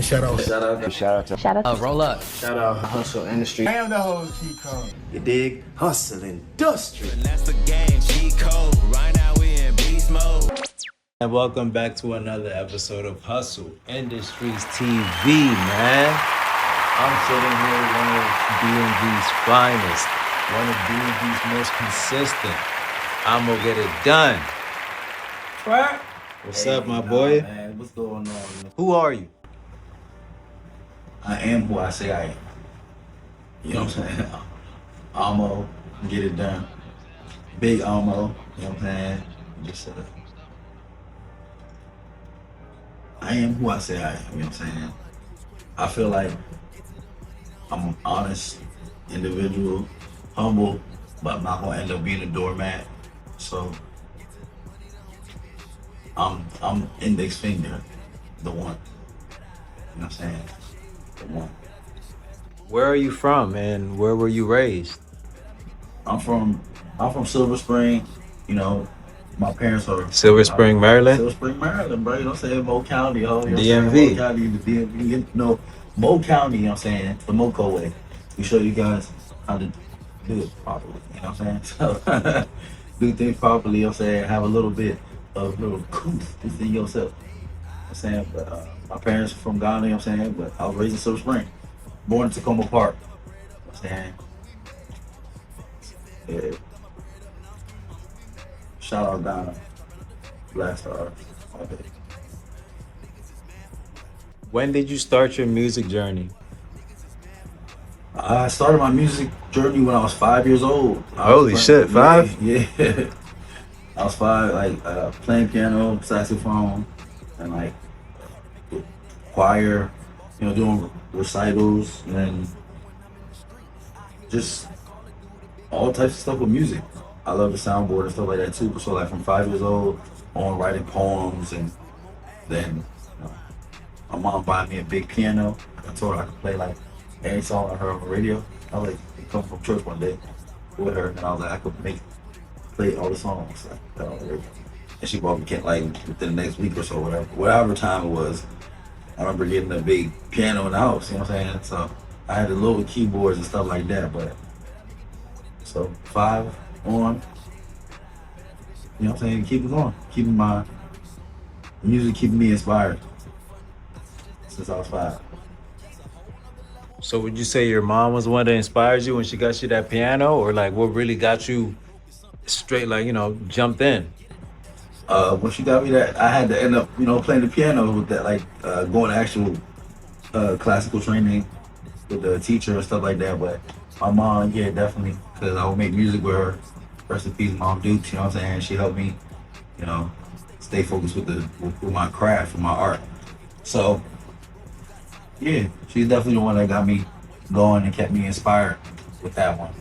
Shout out. Shout out to Roll up. Shout out hustle industry. I am the whole cheat code. You dig? Hustle industry. That's the game, cheat code. Right now we in beast mode. And welcome back to another episode of Hustle Industries TV, man. I'm sitting here with one of DMV's finest, one of DMV's most consistent. I'm gonna get it done. What? What's up, my boy? Man, what's going on? Who are you? I am who I say I am. You know what I'm saying? Amo, get it done. Big Amo, you know what I'm saying? Just I am who I say I am, you know what I'm saying? I feel like I'm an honest individual, humble, but I'm not gonna end up being a doormat. So I'm index finger, the one. You know what I'm saying? The one. Where are you from and where were you raised? I'm from Silver Spring. You know, my parents are Silver Spring, Maryland? Silver Spring, Maryland, bro. You know what I'm saying? Mo County, you know what I'm DMV. saying? Mo County, the DMV. You know, Mo County, you know what I'm saying? The Moco way. We show you guys how to do it properly. You know what I'm saying? So do things properly, you know what I'm saying? Have a little bit of little couth within yourself. You know what I'm saying? But my parents are from Ghana, you know what I'm saying? But I was raised in Silver Spring. Born in Takoma Park. You know what I'm saying? Yeah. Shout out Ghana. Black Star. All day. When did you start your music journey? I started my music journey when I was 5 years old. Holy shit, 5? Yeah. I was 5, like playing piano, saxophone, and like choir, you know, doing recitals and just all types of stuff with music. I love the soundboard and stuff like that too. So like from 5 years old on writing poems, and then you know, my mom bought me a big piano. I told her I could play like every song I heard on the radio. I was like, come from church one day with her, and I was like, I could play all the songs like on the radio. And she bought me like within the next week or so, whatever time it was. I remember getting a big piano in the house, you know what I'm saying? So I had the little keyboards and stuff like that, but so 5 on, you know what I'm saying? Keep it going, keeping my music, keeping me inspired since I was 5. So would you say your mom was the one that inspired you when she got you that piano, or like what really got you straight, like, you know, jumped in? When she got me that, I had to end up, you know, playing the piano with that, like going to actual classical training with the teacher and stuff like that. But my mom, yeah, definitely, because I would make music with her. Rest in peace, Mom Dukes, you know what I'm saying? She helped me, you know, stay focused with my craft, with my art. So, yeah, she's definitely the one that got me going and kept me inspired with that one.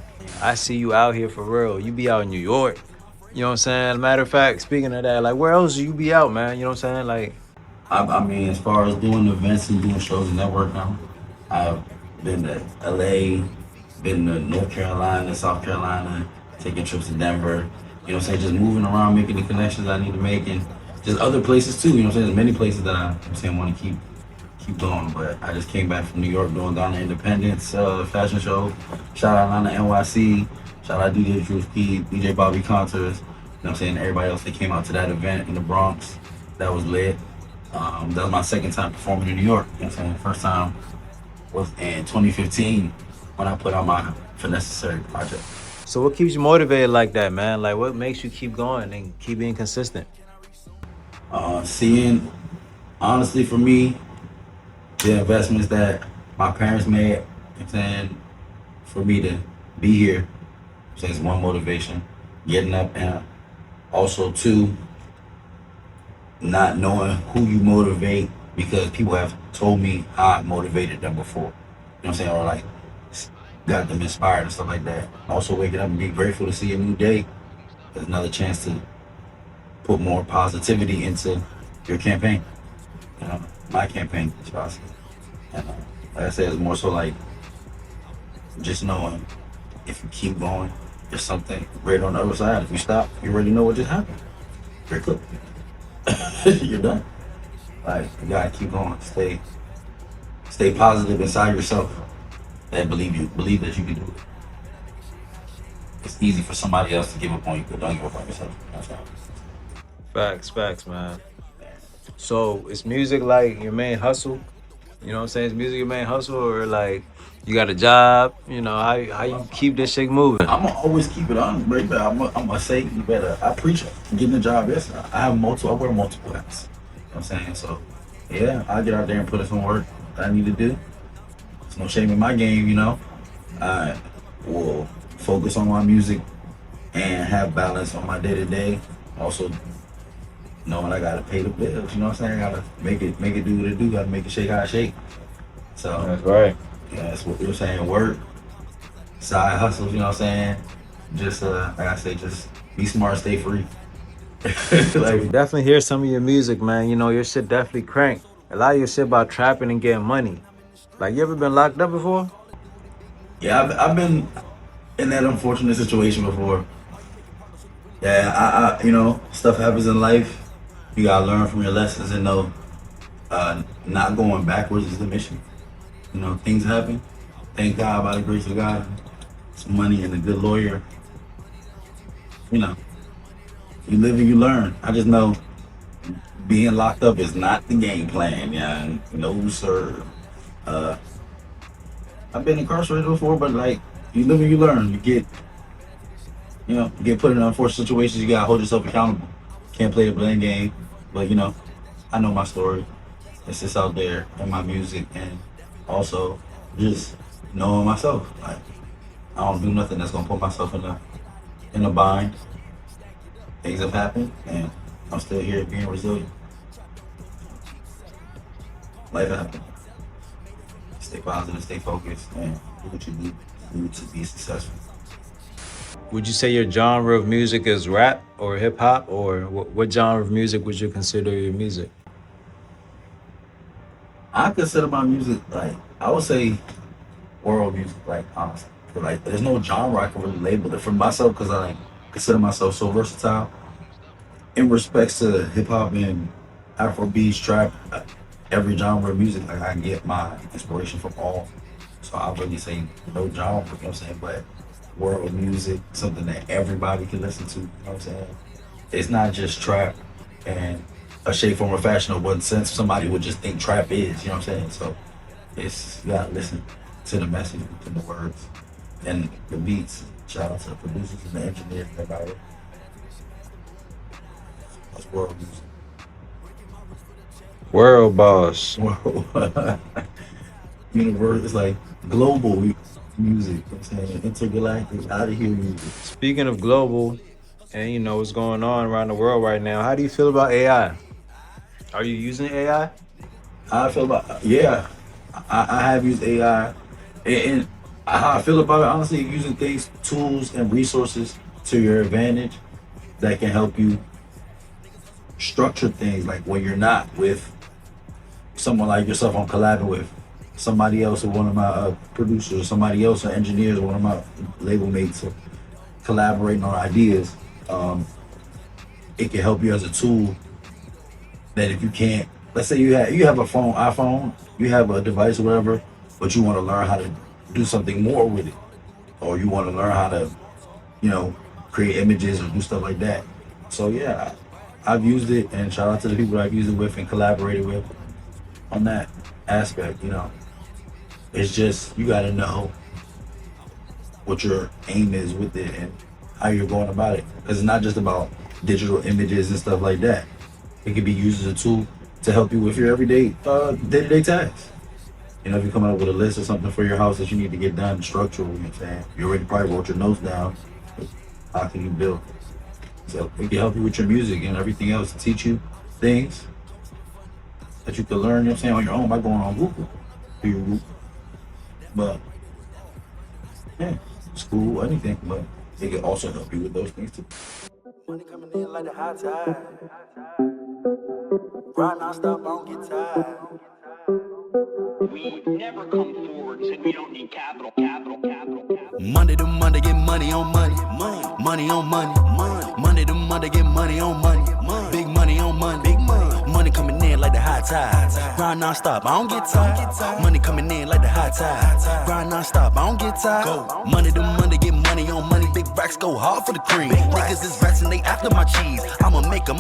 I see you out here for real. You be out in New York. You know what I'm saying? Matter of fact, speaking of that, like where else do you be out, man? You know what I'm saying? Like, I mean, as far as doing events and doing shows and network now, I've been to LA, been to North Carolina, South Carolina, taking trips to Denver. You know what I'm saying? Just moving around, making the connections I need to make, and just other places too. You know what I'm saying? There's many places that I'm saying want to keep going, but I just came back from New York doing Ghana Independence fashion show. Shout out Atlanta NYC. Shout out DJ Drew P, DJ Bobby Contours. You know what I'm saying? Everybody else that came out to that event in the Bronx. That was lit. That was my second time performing in New York. You know what I'm saying? First time was in 2015 when I put out my For Necessary project. so what keeps you motivated like that, man? Like what makes you keep going and keep being consistent? Seeing, honestly, for me, the investments that my parents made, you know what I'm saying, for me to be here, so it's one motivation, getting up, and also two, not knowing who you motivate, because people have told me how I motivated them before. You know what I'm saying? Or like got them inspired and stuff like that. Also waking up and be grateful to see a new day. There's another chance to put more positivity into your campaign. You know, my campaign, as possible. And like I said, it's more so like just knowing if you keep going, there's something great on the other side. If you stop, you already know what just happened. You're cooked. You're done. Like, you gotta keep going, stay stay positive inside yourself and believe that you can do it. It's easy for somebody else to give up on you, but don't give up on yourself. That's all. Facts, man. So is music like your main hustle? You know what I'm saying? Is music your main hustle, or like you got a job? You know, how you keep this shit moving? I'm gonna always keep it on, baby. I'm gonna say you better. I preach getting a job. Yes, I wear multiple hats. You know what I'm saying? So, yeah, I get out there and put in some work that I need to do. There's no shame in my game, you know. I will focus on my music and have balance on my day to day. Also, knowing I gotta pay the bills. You know what I'm saying? I gotta make it do what it do. Gotta make it shake how it shake. So That's right. yeah, that's what you're saying. Work, side hustles. You know what I'm saying? Just like I say, just be smart, stay free. So we definitely hear some of your music, man. You know, your shit definitely crank. A lot of your shit about trapping and getting money. Like, you ever been locked up before? Yeah, I've been in that unfortunate situation before. Yeah, I you know, stuff happens in life. You gotta learn from your lessons and know not going backwards is the mission. You know, things happen. Thank God, by the grace of God, some money and a good lawyer. You know, you live and you learn. I just know being locked up is not the game plan. Yeah, no sir. I've been incarcerated before, but like you live and you learn. You get put in unfortunate situations. You gotta hold yourself accountable. Can't play the blame game. But you know, I know my story. It's just out there in my music, and also just knowing myself. Like I don't do nothing that's gonna put myself in a bind. Things have happened, and I'm still here being resilient. Life happens. Stay positive, stay focused, and do what you do to be successful. Would you say your genre of music is rap or hip hop, or what genre of music would you consider your music? I consider my music like I would say world music, like honestly. But, like there's no genre I can really label it for myself because I like, consider myself so versatile. In respects to hip hop and Afro beats, trap, every genre of music, like I get my inspiration from all. So I really say no genre, you know what I'm saying? But world music, something that everybody can listen to, you know what I'm saying? It's not just trap and a shape, form, or fashion of one sense. Somebody would just think trap is, you know what I'm saying? So it's, you gotta listen to the message, to the words, and the beats. Shout out to the producers and the engineers about it. That's world music. World boss. World. Universe, it's like global music, you know what I'm saying? Intergalactic, out of here music. Speaking of global, and you know what's going on around the world right now, how do you feel about AI? Are you using AI? How I feel about yeah, I have used AI, and how I feel about it honestly, using things, tools, and resources to your advantage that can help you structure things. Like when you're not with someone like yourself, I'm collabing with somebody else or one of my producers, or somebody else, or engineers, or one of my label mates, or collaborating on ideas. It can help you as a tool that if you can't, let's say you have a iPhone, you have a device or whatever, but you want to learn how to do something more with it, or you want to learn how to, create images or do stuff like that. So yeah, I've used it, and shout out to the people I've used it with and collaborated with on that aspect. It's just you got to know what your aim is with it and how you're going about it, because it's not just about digital images and stuff like that. It can be used as a tool to help you with your everyday day-to-day tasks. If you come up with a list or something for your house that you need to get done structural, you know what I'm saying? You already probably wrote your notes down. How can you build? So it can help you with your music and everything else, teach you things that you can learn, you know what I'm saying, on your own by going on Google. Do your Google. But yeah, school, anything, but it can also help you with those things too. Money coming in like the high tide. Grind non-stop, I don't get tired. We never come forward and said we don't need capital. Monday to Monday, get money on money. Money on money. Monday to Monday, get money on money. Big money on money. Money coming in like the high tide. Grind non-stop, I don't get tired. Money coming in like the high tide. Grind non-stop, I don't get tired. Go Monday to Monday, get money on money. Big racks go hard for the cream. Niggas is rats and they after my cheese. I'ma make them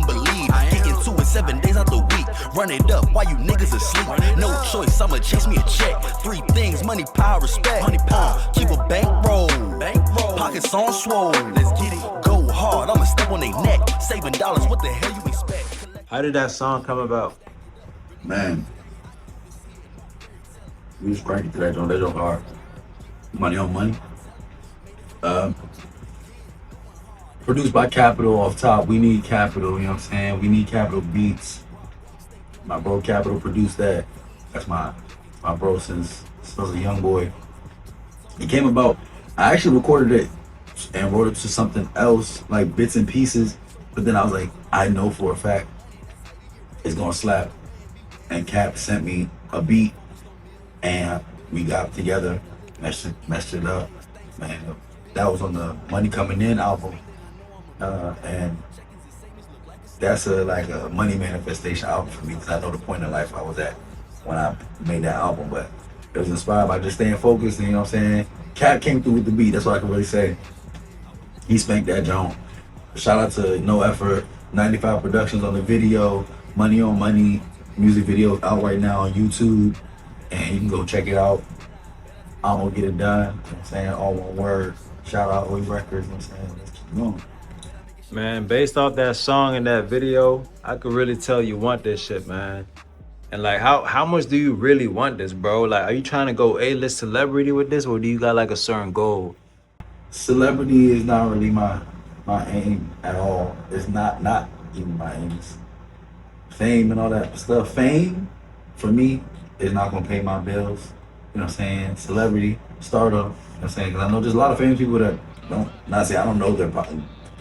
believe. Getting to it 7 days out the week. Run it up while you niggas asleep. No choice, I'ma chase me a check. 3 things, money, power, respect. Keep a bankroll. Pockets on swole. Let's get it. Go hard, I'ma step on their neck. Saving dollars, what the hell you expect? How did that song come about? Man, we was cranking to that joint. That joint hard. Money on money. Produced by Capital off top. We need Capital, you know what I'm saying? We need Capital Beats. My bro Capital produced that. That's my bro since I was a young boy. It came about, I actually recorded it and wrote it to something else, like bits and pieces. But then I was like, I know for a fact it's gonna slap. And Cap sent me a beat and we got together, messed it up. Man, that was on the Money Coming In album. And that's like a money manifestation album for me because I know the point in life I was at when I made that album. But it was inspired by just staying focused, and you know what I'm saying? Cap came through with the beat, that's what I can really say. He spanked that joint. Shout out to No Effort, 95 Productions on the video, Money on Money music video out right now on YouTube, and you can go check it out. I'm gonna get it done, you know what I'm saying? All one word. Shout out OE Records, you know what I'm saying? Let's keep going. Man, based off that song and that video, I could really tell you want this shit, man. And like, how much do you really want this, bro? Like, are you trying to go A-list celebrity with this, or do you got like a certain goal? Celebrity is not really my aim at all. It's not even my aim. It's fame and all that stuff. Fame, for me, is not gonna pay my bills. You know what I'm saying? Celebrity, stardom, you know what I'm saying? Because I know there's a lot of famous people that not say I don't know their,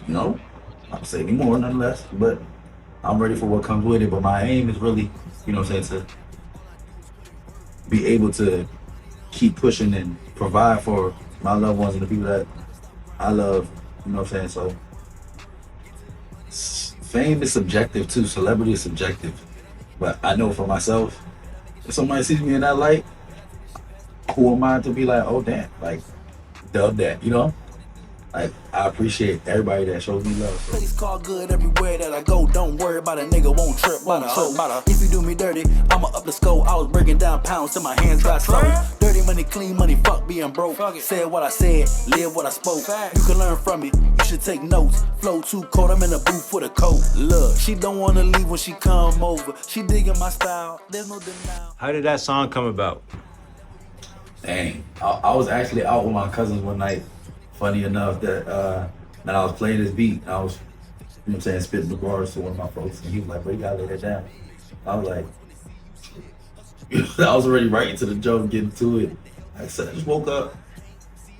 you know, I'm saying anymore nonetheless, but I'm ready for what comes with it. But my aim is really, you know what I'm saying, to be able to keep pushing and provide for my loved ones and the people that I love, you know what I'm saying? So fame is subjective too, celebrity is subjective. But I know for myself, if somebody sees me in that light, who am I to be like, oh damn, like dub that, you know? Like, I appreciate everybody that shows me love. So. Face call good everywhere that I go. Don't worry about a nigga, won't trip, won't choke. If you do me dirty, I'ma up the score. I was breaking down pounds till my hands got slow. Dirty money, clean money, fuck being broke. Said what I said, live what I spoke. You can learn from me, you should take notes. Flow too cold, I'm in the booth for the coat. Look, she don't wanna leave when she come over. She digging my style, there's no denial. How did that song come about? Dang, I was actually out with my cousins one night. Funny enough that I was playing this beat, and I was, you know what I'm saying, spitting the bars to one of my folks, and he was like, bro, you gotta lay that down. I was like, I was already writing to the joke, getting to it. I said, I just woke up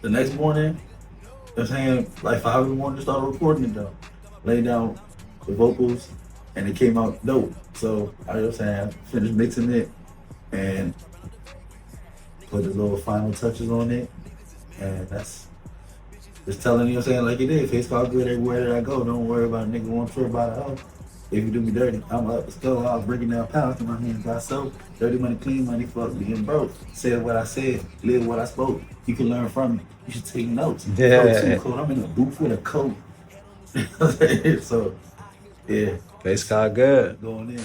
the next morning, you know what I'm saying, like 5 in the morning, started recording it though. Laid down the vocals, and it came out dope. So, you know what I'm saying, I finished mixing it, and put the little final touches on it, and that's just telling you what I'm saying, like it is. Face call good everywhere that I go. Don't worry about a nigga, won't trip about a hoe. If you do me dirty, I'm up the stove. I was breaking down pounds to my hands got soap. Dirty money, clean money, fuck being broke. Said what I said, live what I spoke. You can learn from me. You should take notes. Yeah. Too cold. I'm in a booth with a coat. So, yeah. Face call good. Going in.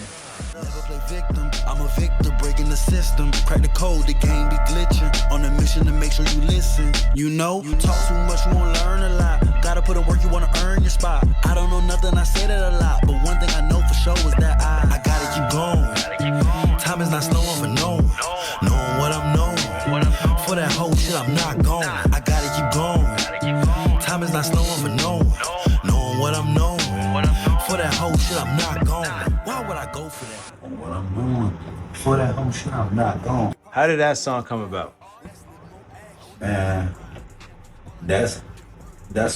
Never play victim, I'm a victim, breaking the system. Crack the code, the game be glitching. On a mission to make sure you listen. You know, you talk too much, you won't learn a lot. Gotta put in work, you wanna earn your spot. I don't know nothing, I say that a lot. But one thing I know for sure is that I gotta keep going. Time is not slowing for no one. Knowing what I'm knowing. For that whole shit, I'm not going. I gotta keep going. Time is not slowing for no one. Knowing what I'm knowing. For that whole shit, I'm not going. Why would I go for that? What I'm doing. For that whole shit, I'm not going. How did that song come about? Man, that's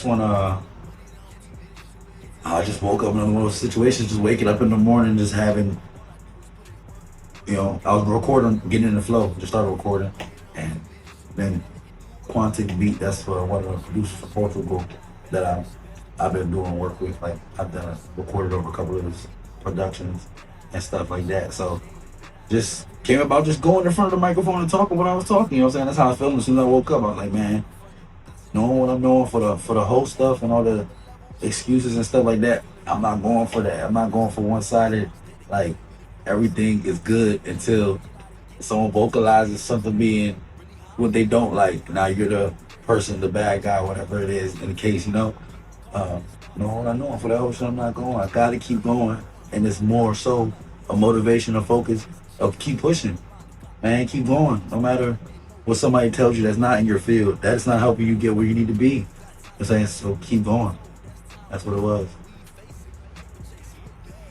when I just woke up in one of those situations, just waking up in the morning, just having, you know, I was recording, getting in the flow, just started recording, and then Quantic Beat, that's one of the producers from Portugal that I've been doing work with. Like, recorded over a couple of his productions, and stuff like that. So just came about just going in front of the microphone and talking what I was talking. You know what I'm saying? That's how I felt as soon as I woke up. I was like, man, knowing what I'm doing for the whole stuff and all the excuses and stuff like that, I'm not going for that. I'm not going for one-sided, like everything is good until someone vocalizes something being what they don't like. Now you're the person, the bad guy, whatever it is in the case, you know. Know what I know for that whole shit, I'm not going. I gotta keep going. And it's more so a motivation, a focus of keep pushing. Man, keep going. No matter what somebody tells you that's not in your field, that's not helping you get where you need to be. I'm saying, so keep going. That's what it was.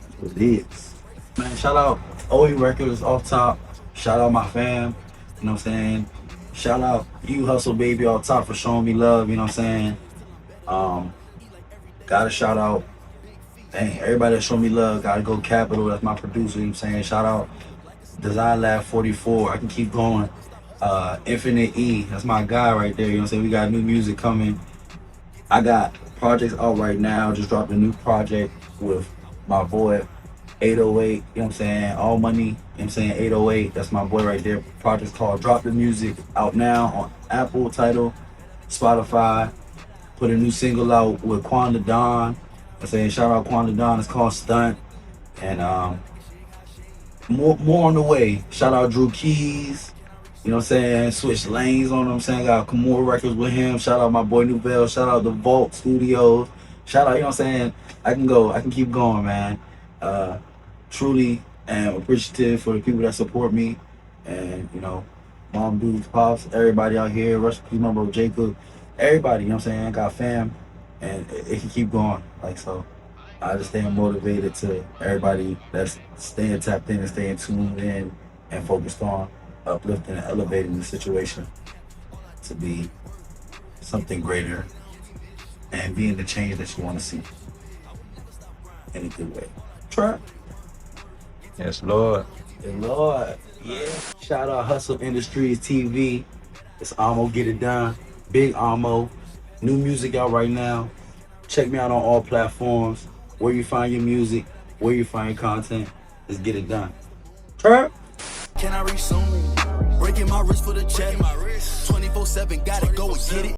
That's what it is. Man, shout out OE Records off top. Shout out my fam. You know what I'm saying? Shout out you Hustle Baby off top for showing me love, you know what I'm saying? Gotta shout out, dang, everybody that showed me love. Gotta go Capital, that's my producer, you know what I'm saying? Shout out Design Lab 44, I can keep going. Infinite E, that's my guy right there, you know what I'm saying? We got new music coming. I got projects out right now, just dropped a new project with my boy 808, you know what I'm saying? All Money, you know what I'm saying? 808, that's my boy right there. Project's called Drop the Music, out now on Apple, Tidal, Spotify. Put a new single out with Quanda Don. I'm saying shout out Quanda Don. It's called Stunt. And more on the way. Shout out Drew Keys. You know what I'm saying? Switch lanes on him. I'm saying got more records with him. Shout out my boy Nouvelle. Shout out the Vault Studios. Shout out, you know what I'm saying? I can keep going, man. Truly am appreciative for the people that support me. And, you know, mom, dudes, pops, everybody out here. Rush, my bro Jacob. Everybody, you know what I'm saying? I got fam, and it can keep going. Like, so I just stay motivated to everybody that's staying tapped in and staying tuned in and focused on uplifting and elevating the situation to be something greater and being the change that you want to see in a good way. Trap. Yes, Lord. Yeah, Lord. Yeah. Shout out Hustle Industries TV. It's Amo Get It Done. Big Amo. New music out right now. Check me out on all platforms. Where you find your music, where you find your content. Let's get it done. Trap. Can I reach soon? Breaking my wrist for the check. 24/7, gotta go and get it.